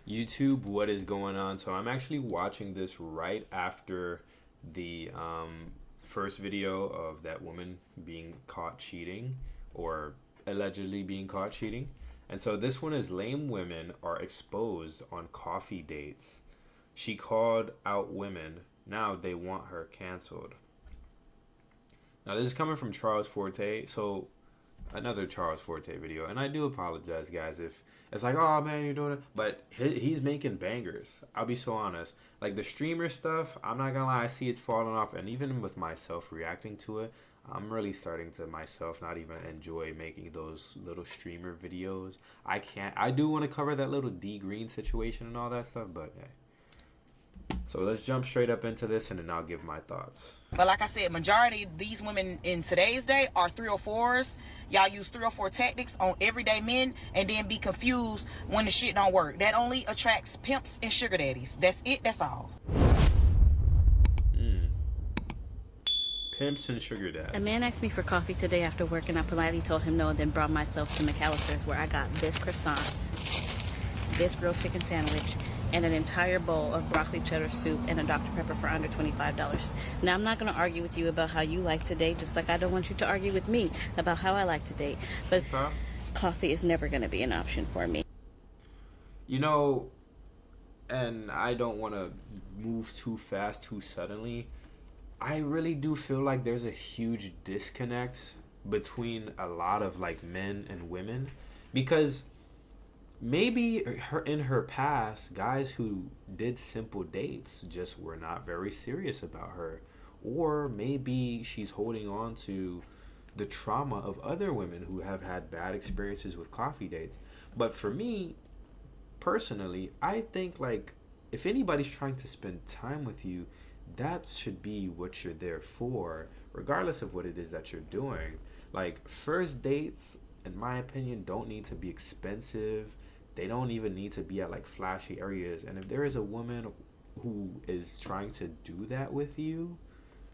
YouTube, what is going on? So I'm actually watching this right after the first video of that woman being caught cheating or allegedly being caught cheating. And so this one is lame women are exposed on coffee dates. She called out women. Now they want her canceled. Now this is coming from Charles Forte. So another Charles Forte video, and I do apologize, guys, if it's like, oh man, you're doing it, but he's making bangers. I'll be so honest. Like the streamer stuff, I'm not gonna lie, I see it's falling off, and even with myself reacting to it, I'm really starting to myself not even enjoy making those little streamer videos. I can't. I do want to cover that little D Green situation and all that stuff, but hey. So let's jump straight up into this, and then I'll give my thoughts. But like I said, majority of these women in today's day are 304s. Y'all use 304 tactics on everyday men and then be confused when the shit don't work. That only attracts pimps and sugar daddies. That's it. That's all. Pimps and sugar dads. A man asked me for coffee today after work, and I politely told him no, and then brought myself to McAllister's, where I got this croissant, this grilled chicken sandwich, and an entire bowl of broccoli cheddar soup and a Dr. Pepper for under $25. Now, I'm not going to argue with you about how you like to date, just like I don't want you to argue with me about how I like to date. But coffee is never going to be an option for me. You know, and I don't want to move too fast, too suddenly. I really do feel like there's a huge disconnect between a lot of like men and women, because maybe in her past, guys who did simple dates just were not very serious about her, or maybe she's holding on to the trauma of other women who have had bad experiences with coffee dates. But for me personally, I think like if anybody's trying to spend time with you, that should be what you're there for, regardless of what it is that you're doing. Like first dates, in my opinion, don't need to be expensive. They don't even need to be at like flashy areas. And if there is a woman who is trying to do that with you,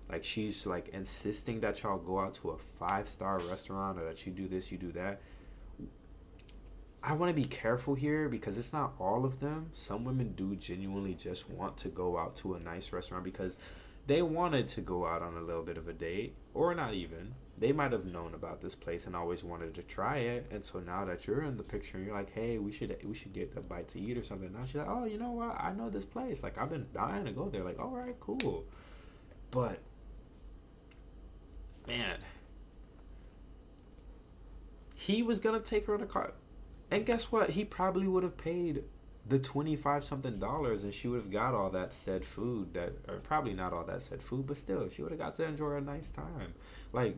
like she's like insisting that y'all go out to a 5-star restaurant, or that you do this, you do that, I want to be careful here, because it's not all of them. Some women do genuinely just want to go out to a nice restaurant because they wanted to go out on a little bit of a date, or not even. They might have known about this place and always wanted to try it. And so now that you're in the picture and you're like, hey, we should get a bite to eat or something. Now she's like, oh, you know what? I know this place. Like, I've been dying to go there. Like, all right, cool. But, man, he was going to take her in a car. And guess what? He probably would have paid the 25 something dollars, and she would have got all that said food, that, or probably not all that said food, but still she would have got to enjoy a nice time. Like,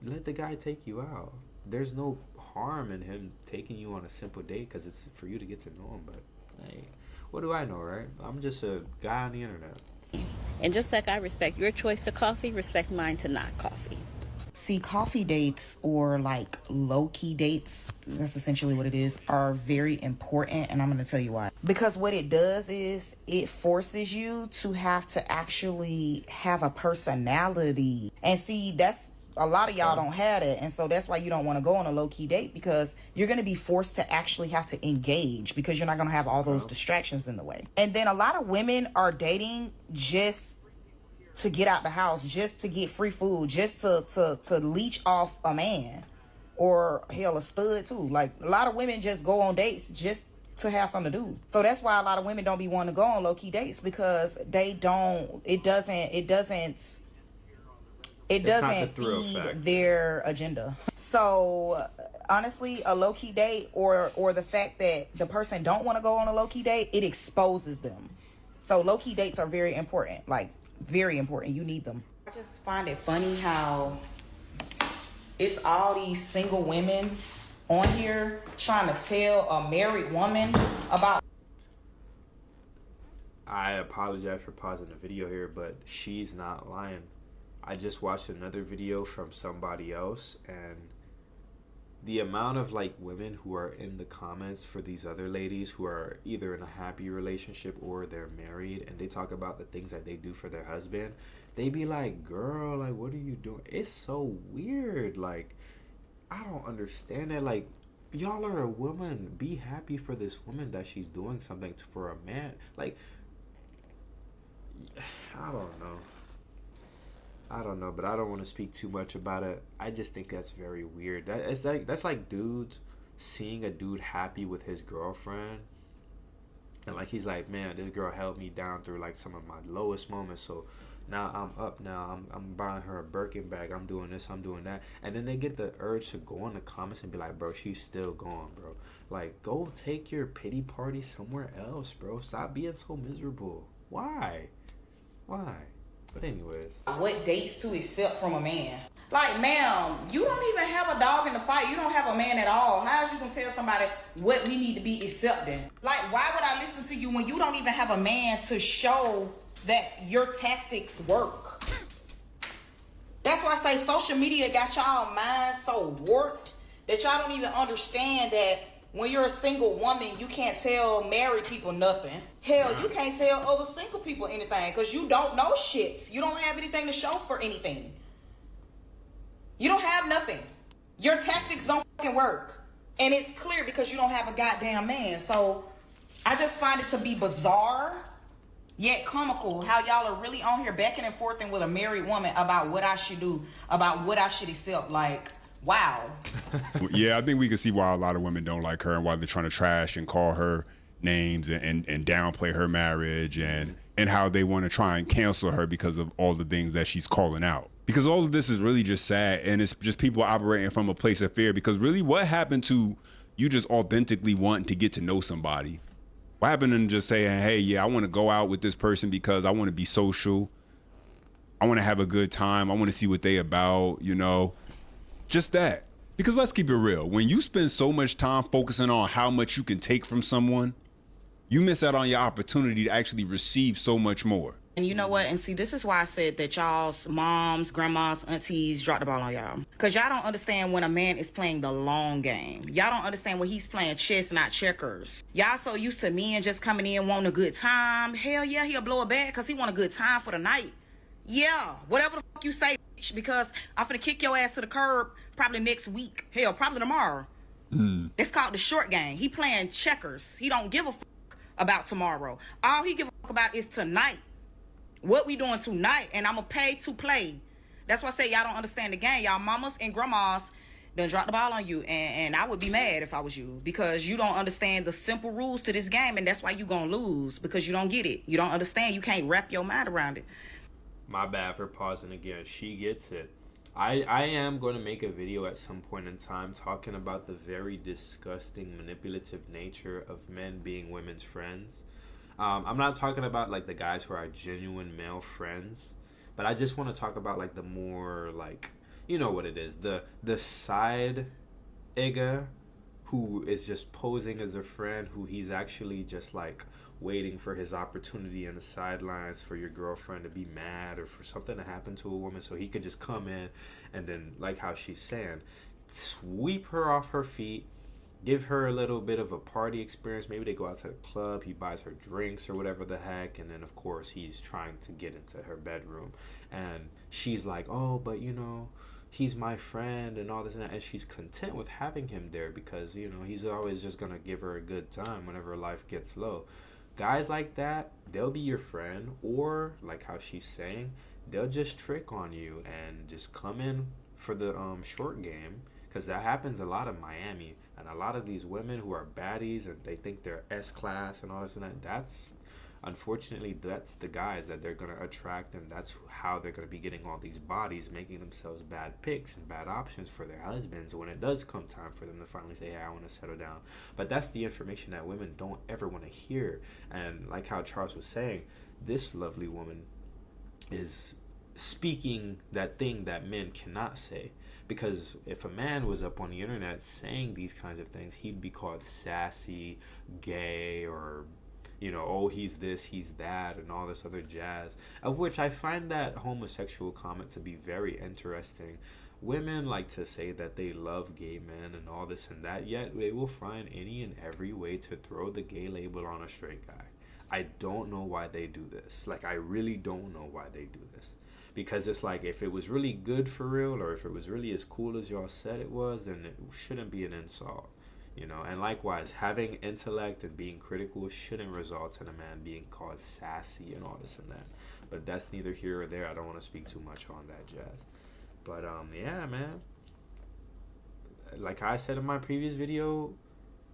let the guy take you out. There's no harm in him taking you on a simple date because it's for you to get to know him. But hey, what do I know, right? I'm just a guy on the internet. And just like I respect your choice to coffee, respect mine to not coffee. See, coffee dates, or like low-key dates, that's essentially what it is, are very important, and I'm going to tell you why. Because what it does is it forces you to have to actually have a personality. And see, that's a lot of y'all don't have it, and so that's why you don't want to go on a low-key date, because you're going to be forced to actually have to engage, because you're not going to have all those distractions in the way. And then a lot of women are dating just to get out the house, just to get free food, just to leech off a man, or hell, a stud too. Like a lot of women just go on dates just to have something to do. So that's why a lot of women don't be wanting to go on low key dates, because they don't. It doesn't feed their agenda. So honestly, a low key date, or the fact that the person don't want to go on a low key date, it exposes them. So low key dates are very important. Like, very important. You need them. I just find it funny how it's all these single women on here trying to tell a married woman about. I apologize for pausing the video here, but she's not lying. I just watched another video from somebody else, and the amount of like women who are in the comments for these other ladies who are either in a happy relationship or they're married, and they talk about the things that they do for their husband, they be like, girl, like, what are you doing? It's so weird. Like, I don't understand it. Like, y'all are a woman. Be happy for this woman that she's doing something for a man. Like, I don't know. I don't know, but I don't want to speak too much about it. I just think that's very weird. That's like dudes seeing a dude happy with his girlfriend, and like he's like, man, this girl held me down through like some of my lowest moments. So now I'm up. Now I'm buying her a Birkin bag. I'm doing this. I'm doing that. And then they get the urge to go in the comments and be like, bro, she's still gone, bro. Like, go take your pity party somewhere else, bro. Stop being so miserable. Why? Why? But anyways, what dates to accept from a man. Like, ma'am, you don't even have a dog in the fight. You don't have a man at all. How is you gonna tell somebody what we need to be accepting? Like, why would I listen to you when you don't even have a man to show that your tactics work? That's why I say social media got y'all minds so warped that y'all don't even understand that when you're a single woman, you can't tell married people nothing. Hell, you can't tell other single people anything because you don't know shit. You don't have anything to show for anything. You don't have nothing. Your tactics don't fucking work. And it's clear because you don't have a goddamn man. So I just find it to be bizarre, yet comical, how y'all are really on here backing and forthing with a married woman about what I should do, about what I should accept. Like, wow. Yeah, I think we can see why a lot of women don't like her and why they're trying to trash and call her names and downplay her marriage and how they want to try and cancel her because of all the things that she's calling out. Because all of this is really just sad, and it's just people operating from a place of fear. Because really, what happened to you just authentically wanting to get to know somebody? What happened to just saying, hey, yeah, I want to go out with this person because I want to be social. I want to have a good time. I want to see what they about, you know, just that. Because let's keep it real. When you spend so much time focusing on how much you can take from someone, you miss out on your opportunity to actually receive so much more. And you know what? And see, this is why I said that y'all's moms, grandmas, aunties dropped the ball on y'all. Because y'all don't understand when a man is playing the long game. Y'all don't understand when he's playing chess, not checkers. Y'all so used to men just coming in wanting a good time. Hell yeah, he'll blow a bag because he want a good time for the night. Yeah, whatever the fuck you say, bitch, because I'm finna kick your ass to the curb probably next week. Hell, probably tomorrow. It's called the short game. He playing checkers. He don't give a fuck about tomorrow. All he give a fuck about is tonight. What we doing tonight, and I'm going to pay to play. That's why I say y'all don't understand the game. Y'all mamas and grandmas done dropped the ball on you, and I would be mad if I was you because you don't understand the simple rules to this game, and that's why you going to lose because you don't get it. You don't understand. You can't wrap your mind around it. my bad for pausing again. She gets it. I am going to make a video at some point in time talking about the very disgusting manipulative nature of men being women's friends. I'm not talking about like the guys who are genuine male friends, but I just want to talk about like the more like, you know what it is, the side Igga who is just posing as a friend, who he's actually just like waiting for his opportunity in the sidelines for your girlfriend to be mad or for something to happen to a woman so he could just come in and then, like how she's saying, sweep her off her feet, give her a little bit of a party experience. Maybe they go out to the club, he buys her drinks or whatever the heck, and then of course he's trying to get into her bedroom and she's like, oh, but you know, he's my friend and all this and that, and she's content with having him there because, you know, he's always just gonna give her a good time whenever life gets low. Guys like that, they'll be your friend, or like how she's saying, they'll just trick on you and just come in for the short game, because that happens a lot in Miami. And a lot of these women who are baddies and they think they're S-class and all this and that, that's unfortunately that's the guys that they're going to attract, and that's how they're going to be getting all these bodies, making themselves bad picks and bad options for their husbands when it does come time for them to finally say, hey, I want to settle down. But that's the information that women don't ever want to hear. And like how Charles was saying, this lovely woman is speaking that thing that men cannot say. Because if a man was up on the internet saying these kinds of things, he'd be called sassy, gay, or, you know, oh, he's this, he's that, and all this other jazz. Of which I find that homosexual comment to be very interesting. Women like to say that they love gay men and all this and that, yet they will find any and every way to throw the gay label on a straight guy. I don't know why they do this. Like, I really don't know why they do this. Because it's like, if it was really good for real, or if it was really as cool as y'all said it was, then it shouldn't be an insult. You know, and likewise, having intellect and being critical shouldn't result in a man being called sassy and all this and that. But that's neither here or there. I don't want to speak too much on that jazz. But yeah, man. Like I said in my previous video,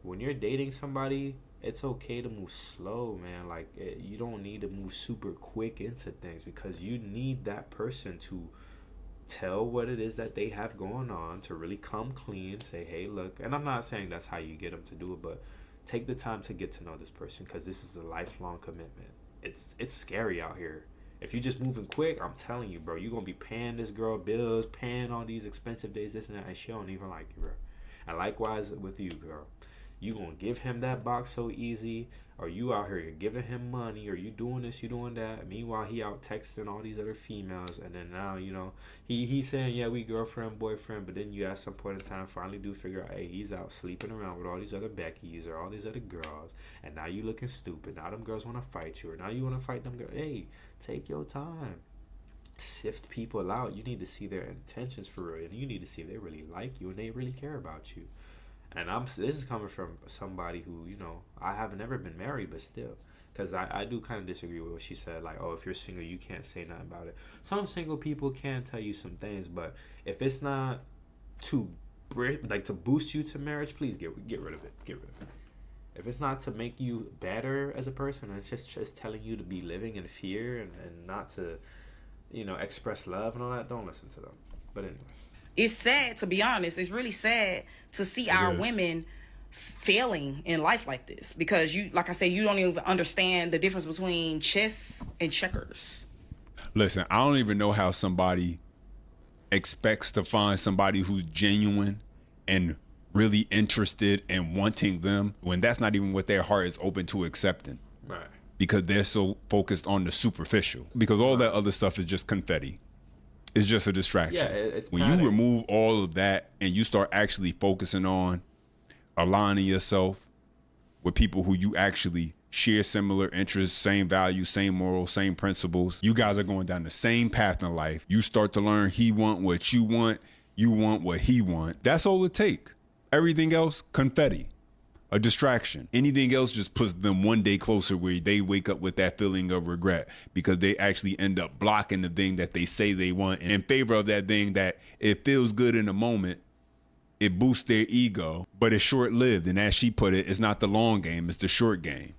when you're dating somebody, it's okay to move slow, man. Like you don't need to move super quick into things, because you need that person to tell what it is that they have going on, to really come clean, say, hey, look. And I'm not saying that's how you get them to do it, but take the time to get to know this person, because this is a lifelong commitment. It's scary out here. If you're just moving quick, I'm telling you, bro, you're gonna be paying this girl bills, paying all these expensive days, this and that, and she don't even like you, bro. And likewise with you, girl. You gonna give him that box so easy, or you out here giving him money, or you doing this, you doing that. Meanwhile, he out texting all these other females, and then now, you know, he's saying, yeah, we girlfriend, boyfriend, but then you at some point in time finally do figure out, hey, he's out sleeping around with all these other Beckys or all these other girls, and now you looking stupid. Now them girls want to fight you, or now you want to fight them girls. Hey, take your time. Sift people out. You need to see their intentions for real, and you need to see if they really like you and they really care about you. And this is coming from somebody who, you know, I have never been married, but still, because I do kind of disagree with what she said. Like, oh, if you're single, you can't say nothing about it. Some single people can tell you some things, but if it's not to boost you to marriage, please get rid of it. Get rid of it. If it's not to make you better as a person, it's just telling you to be living in fear and not to, you know, express love and all that, don't listen to them. But anyway. It's sad, to be honest. It's really sad to see our women failing in life like this, because you, like I said, you don't even understand the difference between chess and checkers. Listen, I don't even know how somebody expects to find somebody who's genuine and really interested in wanting them when that's not even what their heart is open to accepting. Right. Because they're so focused on the superficial. Because all that other stuff is just confetti. It's just a distraction. Yeah, it's when padding. you remove all of that and you start actually focusing on aligning yourself with people who you actually share similar interests, same values, same morals, same principles. You guys are going down the same path in life. You start to learn he want what you want what he want. That's all it take. Everything else, confetti. A distraction. Anything else just puts them one day closer where they wake up with that feeling of regret, because they actually end up blocking the thing that they say they want in favor of that thing that it feels good in the moment. It boosts their ego, but it's short-lived. And as she put it, it's not the long game, it's the short game.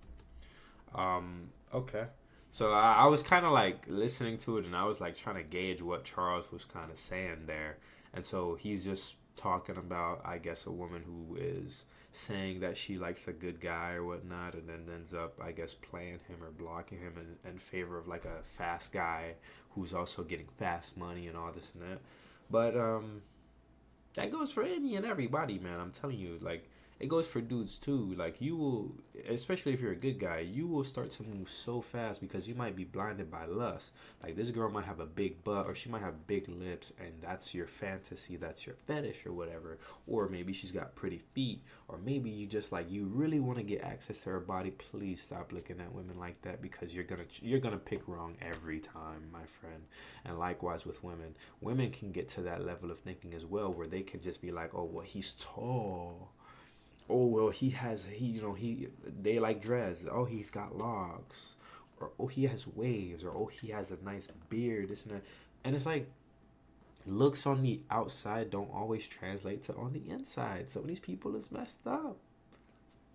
Okay. So I was kind of like listening to it, and I was like trying to gauge what Charles was kind of saying there. And so he's just talking about, I guess, a woman who is saying that she likes a good guy or whatnot, and then ends up, I guess, playing him or blocking him in favor of like a fast guy who's also getting fast money and all this and that. But that goes for any and everybody, man. I'm telling you, like, it goes for dudes too. Like, you will, especially if you're a good guy, you will start to move so fast because you might be blinded by lust. Like, this girl might have a big butt, or she might have big lips, and that's your fantasy, that's your fetish or whatever. Or maybe she's got pretty feet, or maybe you just like, you really want to get access to her body. Please stop looking at women like that, because you're gonna pick wrong every time, my friend. And likewise with women can get to that level of thinking as well, where they can just be like, oh, well, he's tall. Oh, well, they like dreads. Oh, he's got locks. Or, oh, he has waves. Or, oh, he has a nice beard. This and that. And it's like, looks on the outside don't always translate to on the inside. Some of these people is messed up.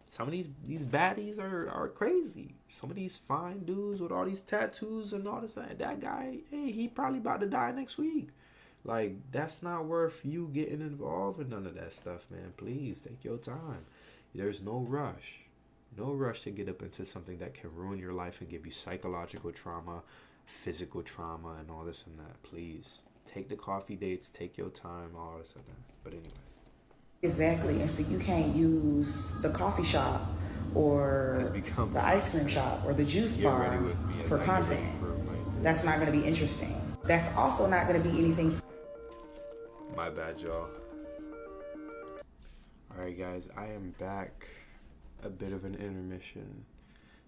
Some of these baddies are crazy. Some of these fine dudes with all these tattoos and all this. That guy, hey, he probably about to die next week. Like, that's not worth you getting involved in none of that stuff, man. Please, take your time. There's no rush. No rush to get up into something that can ruin your life and give you psychological trauma, physical trauma, and all this and that. Please, take the coffee dates, take your time, all this and that. But anyway. Exactly. And so you can't use the coffee shop or the ice cream shop or the juice bar for content. That's not going to be interesting. That's also not going to be anything. My bad, y'all. Alright, guys, I am back. A bit of an intermission.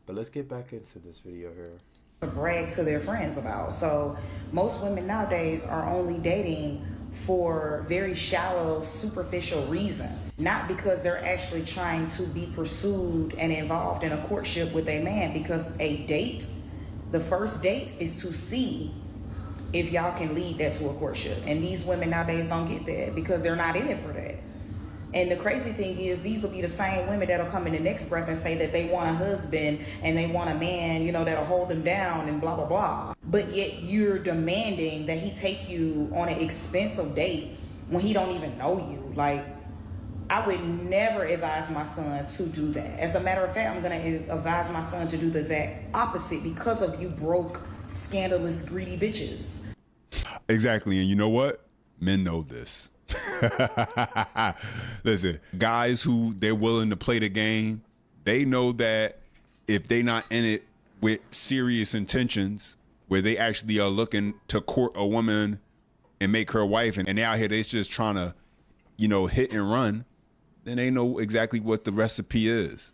But let's get back into this video here. To brag to their friends about. So most women nowadays are only dating for very shallow, superficial reasons. Not because they're actually trying to be pursued and involved in a courtship with a man, because a date, the first date is to see if y'all can lead that to a courtship. And these women nowadays don't get that because they're not in it for that. And the crazy thing is, these will be the same women that'll come in the next breath and say that they want a husband and they want a man, you know, that'll hold them down and blah, blah, blah. But yet you're demanding that he take you on an expensive date when he don't even know you. Like, I would never advise my son to do that. As a matter of fact, I'm going to advise my son to do the exact opposite because of you broke, scandalous, greedy bitches. Exactly. And you know what? Men know this. Listen, guys who they're willing to play the game, they know that if they not in it with serious intentions, where they actually are looking to court a woman and make her wife, and they out here, they just trying to, you know, hit and run, then they know exactly what the recipe is.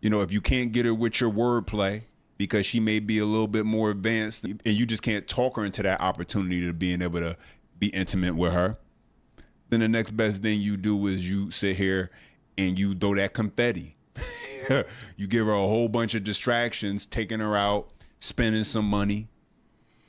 You know, if you can't get her with your wordplay because she may be a little bit more advanced and you just can't talk her into that opportunity to being able to be intimate with her, then the next best thing you do is you sit here and you throw that confetti. You give her a whole bunch of distractions, taking her out, spending some money,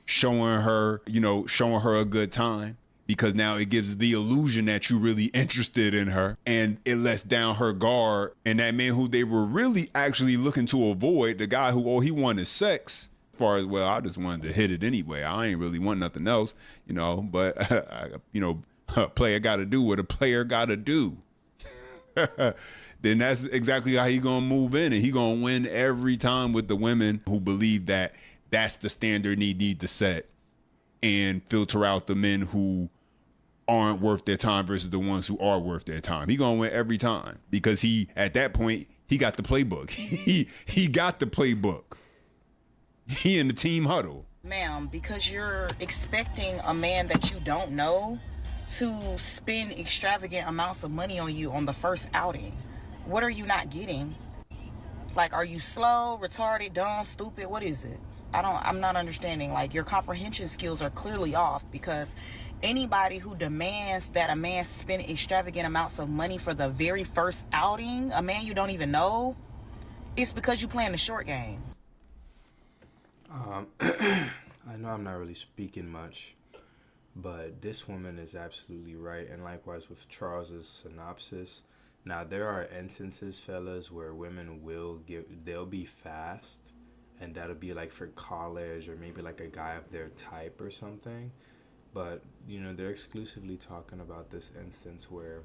showing her a good time, because now it gives the illusion that you're really interested in her, and it lets down her guard. And that man who they were really actually looking to avoid, the guy who all he wanted sex, as far as, well, I just wanted to hit it anyway. I ain't really want nothing else, you know, but, a player got to do what a player got to do. Then that's exactly how he going to move in, and he going to win every time with the women who believe that that's the standard he need to set, and filter out the men who aren't worth their time versus the ones who are worth their time. He going to win every time because he, at that point, he got the playbook. He got the playbook. He in the team huddle. Ma'am, because you're expecting a man that you don't know to spend extravagant amounts of money on you on the first outing. What are you not getting? Like, are you slow, retarded, dumb, stupid? What is it? I'm not understanding. Like, your comprehension skills are clearly off, because anybody who demands that a man spend extravagant amounts of money for the very first outing, a man you don't even know, it's because you playing the short game. I know I'm not really speaking much, but this woman is absolutely right. And likewise with Charles's synopsis. Now, there are instances, fellas, where women they'll be fast, and that'll be like for college or maybe like a guy of their type or something. But, you know, they're exclusively talking about this instance where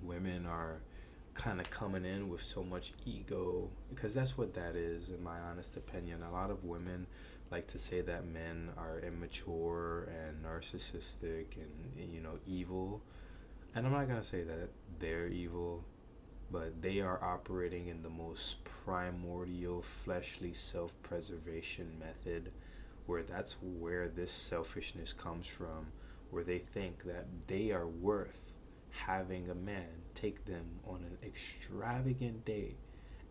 women are kind of coming in with so much ego, because that's what that is, in my honest opinion. A lot of women like to say that men are immature and narcissistic and, you know, evil. And I'm not going to say that they're evil, but they are operating in the most primordial, fleshly self-preservation method, where that's where this selfishness comes from, where they think that they are worth having a man take them on an extravagant date.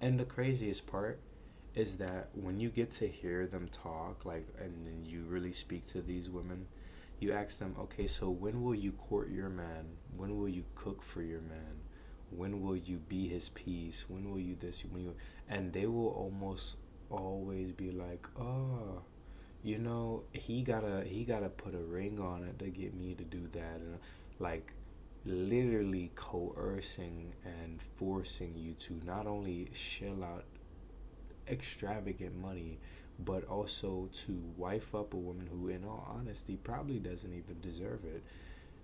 And the craziest part is that when you get to hear them talk, like, and then you really speak to these women, you ask them, okay, so when will you court your man? When will you cook for your man? When will you be his piece? When will you this? And they will almost always be like, oh, you know, he gotta put a ring on it to get me to do that, and like literally coercing and forcing you to not only shell out extravagant money, but also to wife up a woman who, in all honesty, probably doesn't even deserve it.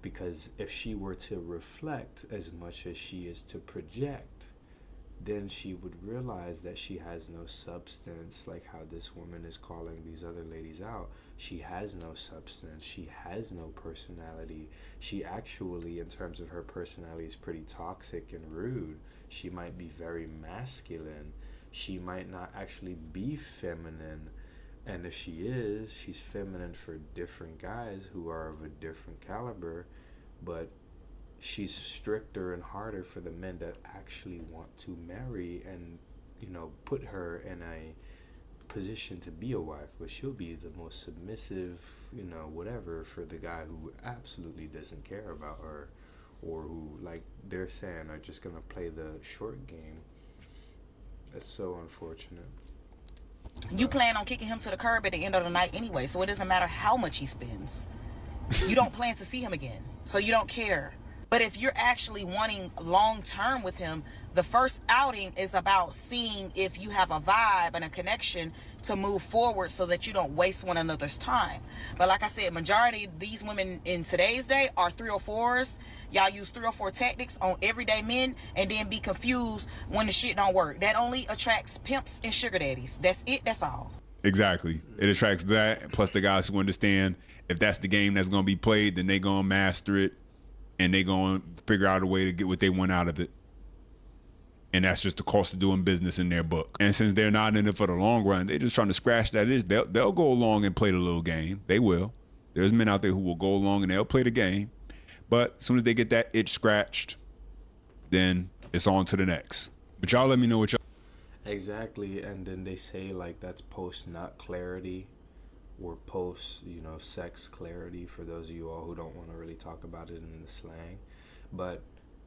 Because if she were to reflect as much as she is to project, then she would realize that she has no substance, like how this woman is calling these other ladies out. She has no substance. She has no personality. She actually, in terms of her personality, is pretty toxic and rude. She might be very masculine. She might not actually be feminine. And if she is, she's feminine for different guys who are of a different caliber, but she's stricter and harder for the men that actually want to marry and, you know, put her in a position to be a wife, but she'll be the most submissive, you know, whatever, for the guy who absolutely doesn't care about her, or who, like they're saying, are just gonna play the short game. That's so unfortunate. You plan on kicking him to the curb at the end of the night anyway, so it doesn't matter how much he spends. You don't plan to see him again, so you don't care. But if you're actually wanting long term with him, the first outing is about seeing if you have a vibe and a connection to move forward so that you don't waste one another's time. But like I said, majority of these women in today's day are 304s. Y'all use 304 tactics on everyday men and then be confused when the shit don't work. That only attracts pimps and sugar daddies. That's it. That's all. Exactly. It attracts that, plus the guys who understand if that's the game that's going to be played, then they going to master it, and they going to figure out a way to get what they want out of it. And that's just the cost of doing business in their book. And since they're not in it for the long run, they're just trying to scratch that itch. They'll go along and play the little game. They will. There's men out there who will go along and they'll play the game. But as soon as they get that itch scratched, then it's on to the next. But y'all let me know what y'all... Exactly, and then they say like that's post nut clarity, or post, you know, sex clarity, for those of you all who don't want to really talk about it in the slang. But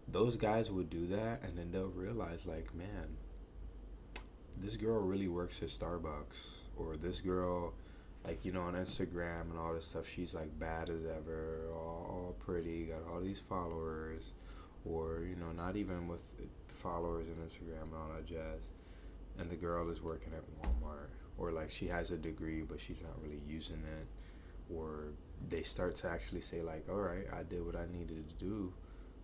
those guys would do that, and then they'll realize like, man, this girl really works at Starbucks, or this girl, like, you know, on Instagram and all this stuff, she's like bad as ever, all pretty, got all these followers, or, you know, not even with followers on Instagram and all that jazz. And the girl is working at Walmart, or like she has a degree but she's not really using it, or they start to actually say like, all right, I did what I needed to do,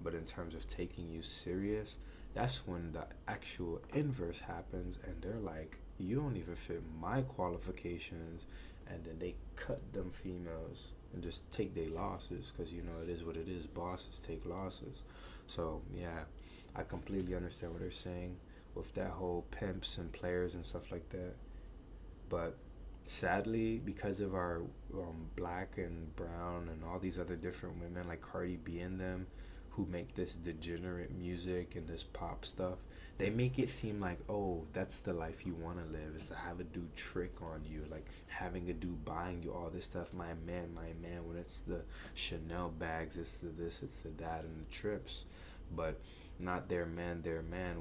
but in terms of taking you serious, that's when the actual inverse happens, and they're like, you don't even fit my qualifications, and then they cut them females and just take their losses, because, you know, it is what it is. Bosses take losses. So yeah, I completely understand what they're saying with that whole pimps and players and stuff like that. But sadly, because of our black and brown and all these other different women like Cardi B and them, who make this degenerate music and this pop stuff, they make it seem like, oh, that's the life you want to live, is to have a dude trick on you, like having a dude buying you all this stuff, my man, when it's the Chanel bags, it's the this, it's the that, and the trips. But not their man,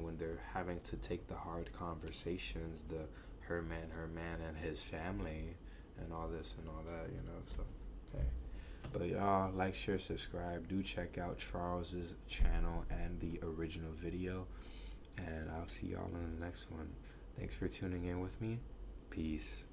when they're having to take the hard conversations, the her man and his family and all this and all that, you know. So hey, but y'all, like, share, subscribe. Do check out Charles's channel and the original video, and I'll see y'all in the next one. Thanks for tuning in with me. Peace.